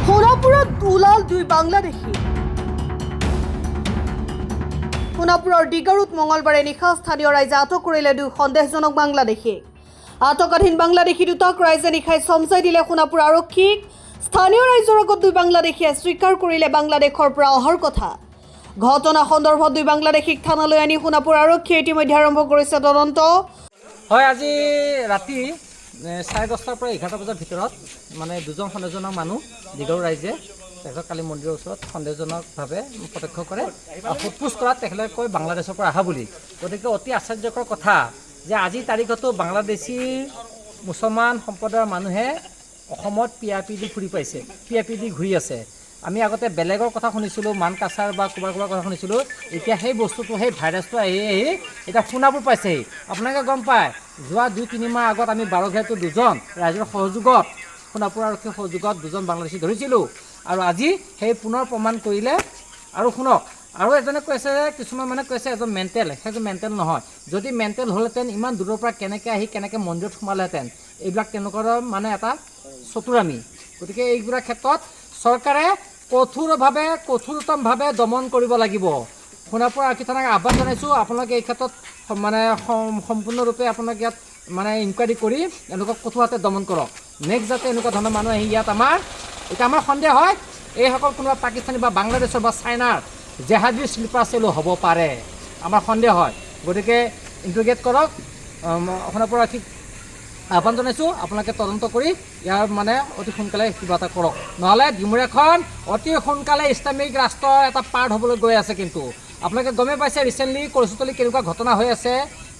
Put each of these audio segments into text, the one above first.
সোনাপুৰত ওলাল দুই বাংলাদেশী। সোনাপুৰৰ ডিগাৰুত মঙলবাৰে নিশা স্থানীয় ৰাইজে আটক কৰিলে দুই সন্দেহজনক বাংলাদেশীক। আটকাধীন বাংলাদেশী দুটাক ৰাইজে নিশাই চমচাই দিলে সোনাপুৰ আৰক্ষীক। স্থানীয় ৰাইজৰ আগত দুই বাংলাদেশীয়ে স্বীকাৰ কৰিলে বাংলাদেশৰ পৰা অহাৰ কথা। ঘটনা সন্দৰ্ভত দুই বাংলাদেশীক থানালৈ আনি সোনাপুৰ আৰক্ষীয়ে ইতিমধ্যে আৰম্ভ কৰিছে তদন্ত। হয়, আজি ৰাতি 10:30 পৰা 11 বজাৰ ভিতৰত মানে দুজন সন্দেহজনক মানুহ ডিগাৰু ৰাইজে তেখেতক কালী মন্দিৰৰ ওচৰত সন্দেহজনকভাৱে প্ৰত্যক্ষ কৰে আৰু সোধপোছ কৰাত তেখেতে কয় বাংলাদেশৰ পৰা অহা বুলি। গতিকে অতি আশ্চৰ্যকৰ কথা যে আজিৰ তাৰিখতো বাংলাদেশী মুছলমান সম্প্ৰদায়ৰ মানুহে অসমত PRP দি ঘূৰি পাইছে, PRP দি ঘূৰি আছে। আমি আগতে বেলেগৰ কথা শুনিছিলোঁ, মানকাছাৰ বা ক'ৰবাৰ কথা শুনিছিলোঁ। এতিয়া সেই বস্তুটো, সেই ভাইৰাছটো আহি এতিয়া সোনাপুৰ পাইছেহি। আপোনালোকে গম পায়, যোৱা 2-3 মাহ আগত আমি বাৰঘাটতো দুজন ৰাইজৰ সহযোগত, সোনাপুৰ আৰক্ষীৰ সহযোগত দুজন বাংলাদেশী ধৰিছিলোঁ আৰু আজি সেই পুনৰ প্ৰমাণ কৰিলে। আৰু শুনক, আৰু এজনে কৈছে, কিছুমান মানে কৈছে এজন মেণ্টেল, সেইজন মেণ্টেল নহয়। যদি মেণ্টেল হ'লহেঁতেন ইমান দূৰৰ পৰা কেনেকৈ আহি কেনেকৈ মন্দিৰত সোমালেহেঁতেন, এইবিলাক তেওঁলোকৰ মানে এটা চতুৰামি। গতিকে এইবিলাক ক্ষেত্ৰত চৰকাৰে কঠোৰতমভাৱে দমন কৰিব লাগিব। সোনাপুৰ আৰক্ষী থানাক আহ্বান জনাইছোঁ, আপোনালোকে এই ক্ষেত্ৰত মানে সম্পূৰ্ণৰূপে আপোনালোকে ইয়াত মানে ইনকুৱাৰী কৰি এনেকুৱা কঠোৰ হাতে দমন কৰক। নেক্সট যাতে এনেকুৱা ধৰণৰ মানুহ আহি ইয়াত এতিয়া আমাৰ সন্দেহ হয় এইসকল কোনোবা পাকিস্তানী বা বাংলাদেশৰ বা চাইনাৰ জেহাদী স্লিপাৰ চেলো হ'ব পাৰে, আমাৰ সন্দেহ হয়। গতিকে ইণ্টিগ্ৰেট কৰক। সোনাপুৰ আৰক্ষীক আহ্বান জনাইছোঁ, আপোনালোকে তদন্ত কৰি ইয়াৰ মানে অতি সোনকালে কিবা এটা কৰক, নহ'লে ডিমুৰীয়াখন অতি সোনকালে ইছলামিক ৰাষ্ট্ৰৰ এটা পাৰ্ট হ'বলৈ গৈ আছে। কিন্তু আপোনালোকে গমেই পাইছে ৰিচেণ্টলি কলচুতলি কেনেকুৱা ঘটনা হৈ আছে,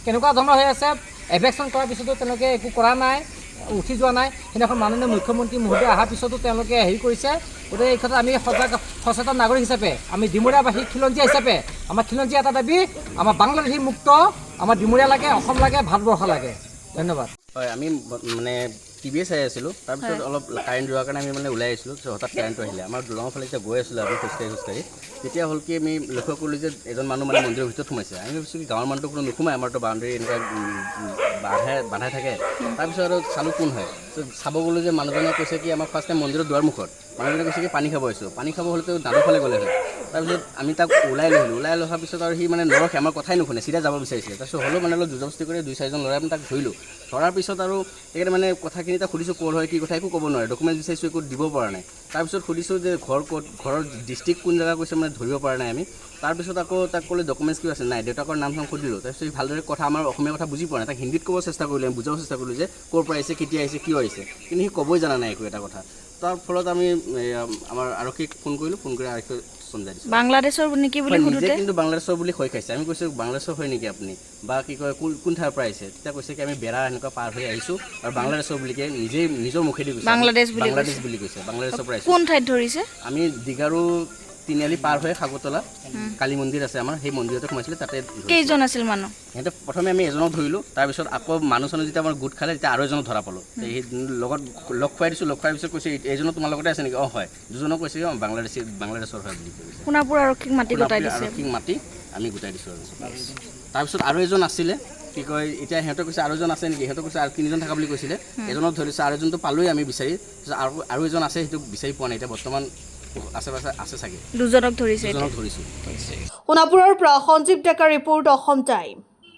কেনেকুৱা ধৰণৰ হৈ আছে। এভেকশ্যন কৰাৰ পিছতো তেওঁলোকে একো কৰা নাই, উঠি যোৱা নাই। সেইদিনাখন মাননীয় মুখ্যমন্ত্ৰী মহোদয় অহাৰ পিছতো তেওঁলোকে হেৰি কৰিছে। গতিকে এই ক্ষেত্ৰত আমি সচেতন নাগৰিক হিচাপে, আমি ডিমুৰীয়াবাসী খিলঞ্জীয়া হিচাপে আমাৰ খিলঞ্জীয়া এটা দাবী, আমাৰ বাংলাদেশী মুক্ত, আমাৰ ডিমুৰীয়া লাগে, অসম লাগে, ভাৰতবৰ্ষ লাগে। ধন্যবাদ। হয়, আমি মানে টিভিয়ে চাই আছিলোঁ। তাৰপিছত অলপ কাৰেণ্ট যোৱাৰ কাৰণে আমি মানে ওলাই আহিছিলোঁ। হঠাৎ কাৰেণ্টটো আহিলে। আমাৰ দলঙৰ ফালে যেতিয়া গৈ আছিলোঁ আমি খোজকাঢ়ি, তেতিয়া হ'ল কি আমি লক্ষ্য কৰিলোঁ যে এজন মানুহ মানে মন্দিৰৰ ভিতৰত সোমাইছে। আমি ভাবিছোঁ কি গাঁৱৰ মানুহটো কোনো নোসোমায়, আমাৰতো বাউণ্ডেৰী এনেকৈ বান্ধাই থাকে। তাৰপিছত আৰু চালোঁ কোন হয়। চাব গ'লোঁ যে মানুহজনে কৈছে কি আমাৰ ফাৰ্ষ্ট টাইম মন্দিৰৰ দুৱাৰমুখত মানুহজনে কৈছে কি পানী খাব আহিছোঁ। পানী খাব হ'লেতো দাঁতৰ ফালে গ'লে হয়। তাৰপিছত আমি তাক ওলাই লৈ আহিলোঁ। ওলাই অহাৰ পিছত আৰু সি মানে নৰখে, আমাৰ কথাই নুশুনে, চিধা যাব বিচাৰিছিলে। তাৰপিছত হ'লেও মানে অলপ জোৰজবস্তি কৰি 2-4জন ল'ৰাই আমি তাক ধৰিলোঁ। ধৰাৰ পিছত আৰু তেখেতে মানে কথাখিনি তাক সুধিছোঁ ক'ৰ হয়, কি কথা, একো ক'ব নোৱাৰে। ডকুমেণ্ট বিচাৰিছোঁ, একো দিব পৰা নাই। তাৰপিছত সুধিছোঁ যে ঘৰ ক'ত, ঘৰৰ ডিষ্ট্ৰিক্ট কোন জেগা কৈছে, মানে ধৰিব পৰা নাই আমি। তাৰপিছত আকৌ তাক ক'লে ডকুমেণ্টছ কি আছে, নাই। দেউতাকৰ নাম সুধিলোঁ। তাৰপিছত সি ভালদৰে কথা, আমাৰ অসমীয়া কথা বুজি পোৱা নাই। তাক হিন্দীত ক'ব চেষ্টা কৰিলোঁ, আমি বুজাব চেষ্টা কৰিলোঁ যে ক'ৰ পৰা আহিছে, কেতিয়া আহিছে, কিয় আহিছে, কিন্তু সি ক'বই জানা নাই একো এটা কথা। তাৰ ফলত আমি আমাৰ আৰক্ষীক ফোন কৰিলোঁ, ফোন কৰি আৰক্ষীক চমজাই দিছোঁ। বাংলাদেশৰ নেকি বুলি নিজে কিন্তু বাংলাদেশৰ বুলি ভয় খাইছে। আমি কৈছোঁ বাংলাদেশৰ হয় নেকি আপুনি, বা কি কয় কোন ঠাইৰ পৰা আহিছে। তেতিয়া কৈছে কি আমি বেৰা এনেকুৱা পাৰ হৈ আহিছোঁ আৰু বাংলাদেশৰ বুলিকে নিজৰ মুখেদি কৈছে, বাংলাদেশ বুলি কৈছে। বাংলাদেশৰ পৰা আহিছে। কোন ঠাইত ধৰিছে? আমি ডিগাৰু তিনিআলি পাৰ হৈ সাগৰতলা কালী মন্দিৰ আছে আমাৰ, সেই মন্দিৰতে সোমাইছিলে। তাতে কেইজন আছিল মানুহ? সিহঁতে প্ৰথমে আমি এজনক ধৰিলোঁ, তাৰপিছত আকৌ মানুহ যেতিয়া আমাৰ গোট খালে তেতিয়া আৰু এজনক ধৰা পালোঁ। সেই লগত লগ খুৱাই দিছোঁ। লগ খোৱাৰ পিছত কৈছে এইজনো তোমাৰ লগতে আছে নেকি? অঁ হয়। দুজনক কৈছে বাংলাদেশৰ হয় বুলি কৈছে। সোনাপুৰ আৰক্ষীক মাতি গোটাই দিছে। আৰক্ষীক মাতি আমি গোটাই দিছোঁ। তাৰপিছত আৰু এজন আছিলে, কি কয়, এতিয়া সিহঁতে কৈছে আৰু এজন আছে নেকি, সিহঁতে কৈছে আৰু 3জন থকা বুলি কৈছিলে। এজনক ধৰিছে, আৰু এজনটো পালোঁৱেই আমি বিচাৰি। আৰু এজন আছে, সেইটো বিচাৰি পোৱা নাই এতিয়া বৰ্তমান, আশে-পাশে আছে চাগে। দুজনক ধৰিছে। দুজনক ধৰিছোঁ। সোনাপুৰৰ পৰা সঞ্জীৱ ডেকাৰ ৰিপৰ্ট, অসম টাইম।